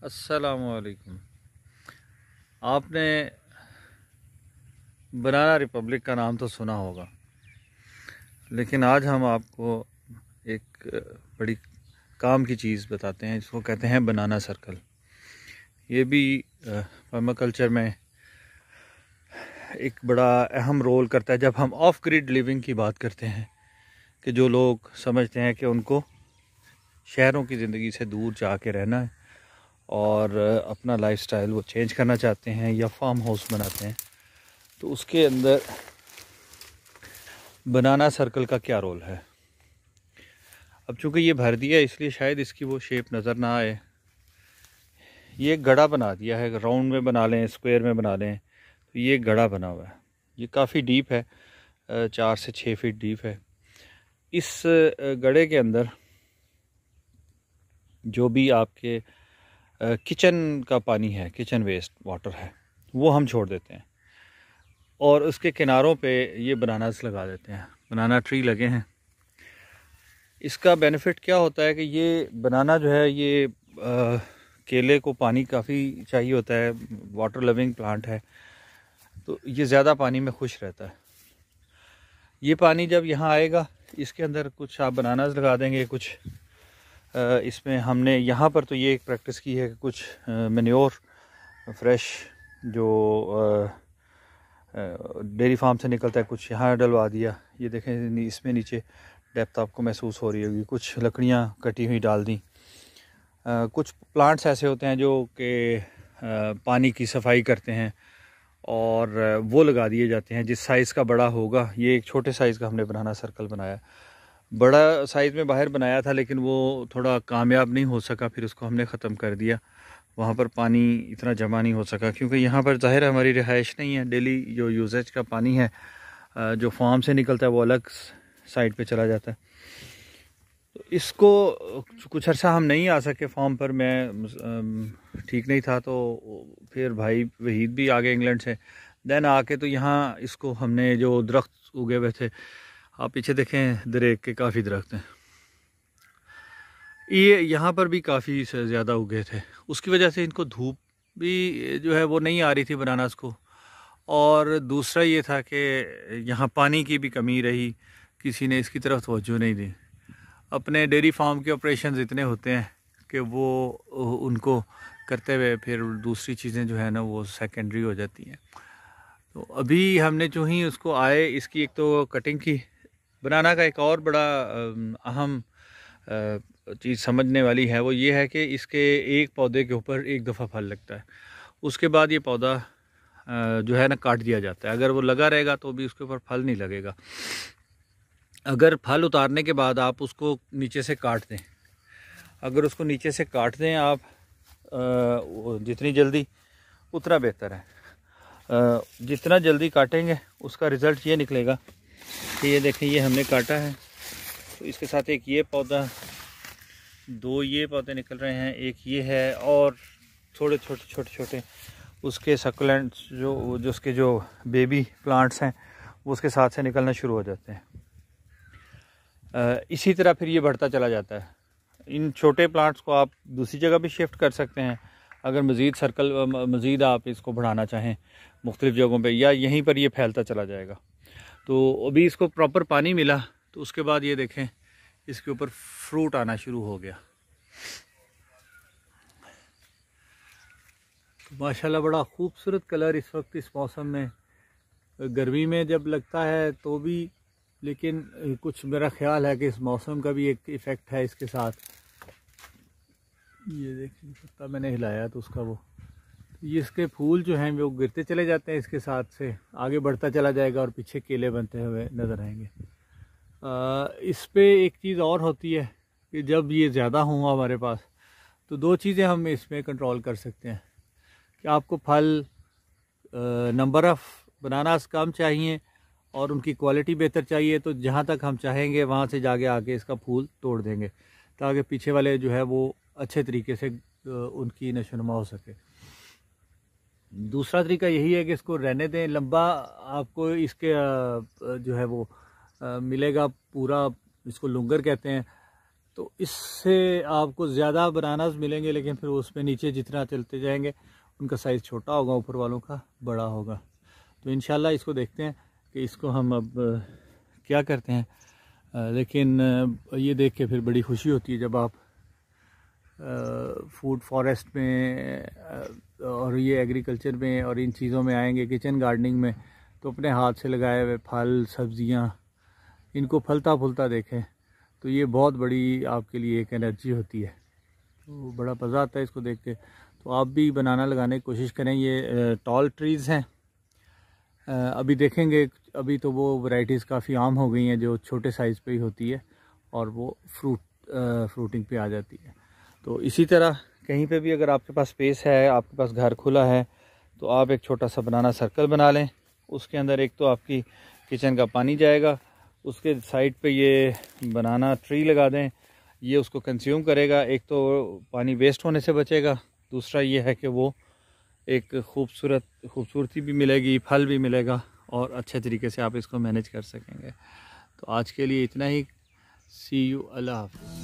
अस्सलामुअलैकुम। आपने बनाना रिपब्लिक का नाम तो सुना होगा, लेकिन आज हम आपको एक बड़ी काम की चीज़ बताते हैं जिसको कहते हैं बनाना सर्कल। ये भी पर्माकल्चर में एक बड़ा अहम रोल करता है जब हम ऑफ ग्रिड लिविंग की बात करते हैं, कि जो लोग समझते हैं कि उनको शहरों की ज़िंदगी से दूर जाके रहना है और अपना लाइफस्टाइल वो चेंज करना चाहते हैं या फार्म हाउस बनाते हैं, तो उसके अंदर बनाना सर्कल का क्या रोल है। अब चूँकि ये भर दिया इसलिए शायद इसकी वो शेप नज़र ना आए। ये गड़ा बना दिया है, राउंड में बना लें, स्क्वायर में बना लें, तो ये गड़ा बना हुआ है। ये काफ़ी डीप है, 4 से 6 फीट डीप है। इस गड़े के अंदर जो भी आपके किचन का पानी है, किचन वेस्ट वाटर है, वो हम छोड़ देते हैं और उसके किनारों पे ये बनानास लगा देते हैं। बनाना ट्री लगे हैं। इसका बेनिफिट क्या होता है कि ये बनाना जो है ये केले को पानी काफ़ी चाहिए होता है, वाटर लविंग प्लांट है, तो ये ज़्यादा पानी में खुश रहता है। ये पानी जब यहाँ आएगा, इसके अंदर कुछ आप बनानास लगा देंगे, कुछ इसमें हमने यहाँ पर तो ये एक प्रैक्टिस की है कि कुछ मैन्योर फ्रेश जो डेयरी फार्म से निकलता है कुछ यहाँ डलवा दिया। ये देखें इसमें नीचे डेप्थ आपको महसूस हो रही होगी। कुछ लकड़ियाँ कटी हुई डाल दी। कुछ प्लांट्स ऐसे होते हैं जो कि पानी की सफाई करते हैं और वो लगा दिए जाते हैं जिस साइज़ का बड़ा होगा। ये एक छोटे साइज़ का हमने बनाना सर्कल बनाया, बड़ा साइज़ में बाहर बनाया था लेकिन वो थोड़ा कामयाब नहीं हो सका, फिर उसको हमने ख़त्म कर दिया। वहाँ पर पानी इतना जमा नहीं हो सका क्योंकि यहाँ पर ज़ाहिर हमारी रिहाइश नहीं है। डेली जो यूजेज का पानी है जो फार्म से निकलता है वो अलग साइड पे चला जाता है। तो इसको कुछ अर्सा हम नहीं आ सके फार्म पर, मैं ठीक नहीं था, तो फिर भाई वहीद भी आ गए इंग्लैंड से। देन आके तो यहाँ इसको हमने जो दरख्त उगे हुए थे, आप पीछे देखें दरेक के काफ़ी दरख्त हैं, ये यहाँ पर भी काफ़ी ज़्यादा उगे थे। उसकी वजह से इनको धूप भी जो है वो नहीं आ रही थी बनानास को, और दूसरा ये था कि यहाँ पानी की भी कमी रही, किसी ने इसकी तरफ तवज्जो नहीं दी। अपने डेयरी फार्म के ऑपरेशंस इतने होते हैं कि वो उनको करते हुए फिर दूसरी चीज़ें जो है ना वो सेकेंडरी हो जाती हैं। तो अभी हमने जो ही उसको आए, इसकी एक तो कटिंग की। बनाना का एक और बड़ा अहम चीज़ समझने वाली है, वो ये है कि इसके एक पौधे के ऊपर एक दफ़ा फल लगता है, उसके बाद ये पौधा जो है ना काट दिया जाता है। अगर वो लगा रहेगा तो भी उसके ऊपर फल नहीं लगेगा। अगर फल उतारने के बाद आप उसको नीचे से काट दें, अगर उसको नीचे से काट दें आप जितनी जल्दी उतना बेहतर है। जितना जल्दी काटेंगे उसका रिज़ल्ट ये निकलेगा कि ये देखें ये हमने काटा है, तो इसके साथ एक ये पौधा, दो ये पौधे निकल रहे हैं, एक ये है, और थोड़े छोटे छोटे उसके सकुलेंट्स जो उसके जो बेबी प्लांट्स हैं वो उसके साथ से निकलना शुरू हो जाते हैं। इसी तरह फिर ये बढ़ता चला जाता है। इन छोटे प्लांट्स को आप दूसरी जगह भी शिफ्ट कर सकते हैं अगर मज़ीद आप इसको बढ़ाना चाहें मुख्तलिफ़ जगहों पे, या यहीं पर ये फैलता चला जाएगा। तो अभी इसको प्रॉपर पानी मिला तो उसके बाद ये देखें इसके ऊपर फ्रूट आना शुरू हो गया। तो माशाल्लाह बड़ा खूबसूरत कलर इस वक्त इस मौसम में, गर्मी में जब लगता है तो भी, लेकिन कुछ मेरा ख्याल है कि इस मौसम का भी एक इफ़ेक्ट है इसके साथ। ये देखिए पत्ता मैंने हिलाया तो उसका वो, ये इसके फूल जो हैं वो गिरते चले जाते हैं, इसके साथ से आगे बढ़ता चला जाएगा और पीछे केले बनते हुए नज़र आएंगे। इस पे एक चीज़ और होती है कि जब ये ज़्यादा हों हमारे पास, तो दो चीज़ें हम इसमें कंट्रोल कर सकते हैं कि आपको फल नंबर ऑफ़ बनानास कम चाहिए और उनकी क्वालिटी बेहतर चाहिए, तो जहाँ तक हम चाहेंगे वहाँ से जाके आके इसका फूल तोड़ देंगे ताकि पीछे वाले जो है वो अच्छे तरीके से उनकी नशोनुमा हो सके। दूसरा तरीका यही है कि इसको रहने दें, लंबा आपको इसके जो है वो मिलेगा पूरा, इसको लुंगर कहते हैं। तो इससे आपको ज़्यादा बनानास मिलेंगे, लेकिन फिर उसमें नीचे जितना चलते जाएंगे उनका साइज़ छोटा होगा, ऊपर वालों का बड़ा होगा। तो इंशाल्लाह इसको देखते हैं कि इसको हम अब क्या करते हैं। लेकिन ये देख के फिर बड़ी खुशी होती है जब आप फूड फॉरेस्ट में और ये एग्रीकल्चर में और इन चीज़ों में आएंगे, किचन गार्डनिंग में, तो अपने हाथ से लगाए हुए फल सब्जियां इनको फलता फूलता देखें, तो ये बहुत बड़ी आपके लिए एक एनर्जी होती है। तो बड़ा मज़ा आता है इसको देख के। तो आप भी बनाना लगाने की कोशिश करें। ये टॉल ट्रीज़ हैं। अभी देखेंगे, अभी तो वो वैरायटीज़ काफ़ी आम हो गई हैं जो छोटे साइज़ पे ही होती है और वो फ्रूटिंग पे आ जाती है। तो इसी तरह कहीं पे भी अगर आपके पास स्पेस है, आपके पास घर खुला है, तो आप एक छोटा सा बनाना सर्कल बना लें। उसके अंदर एक तो आपकी किचन का पानी जाएगा, उसके साइड पे ये बनाना ट्री लगा दें, ये उसको कंज्यूम करेगा। एक तो पानी वेस्ट होने से बचेगा, दूसरा ये है कि वो एक खूबसूरती भी मिलेगी, फल भी मिलेगा और अच्छे तरीके से आप इसको मैनेज कर सकेंगे। तो आज के लिए इतना ही। सी यू, अल्लाह हाफ़िज़।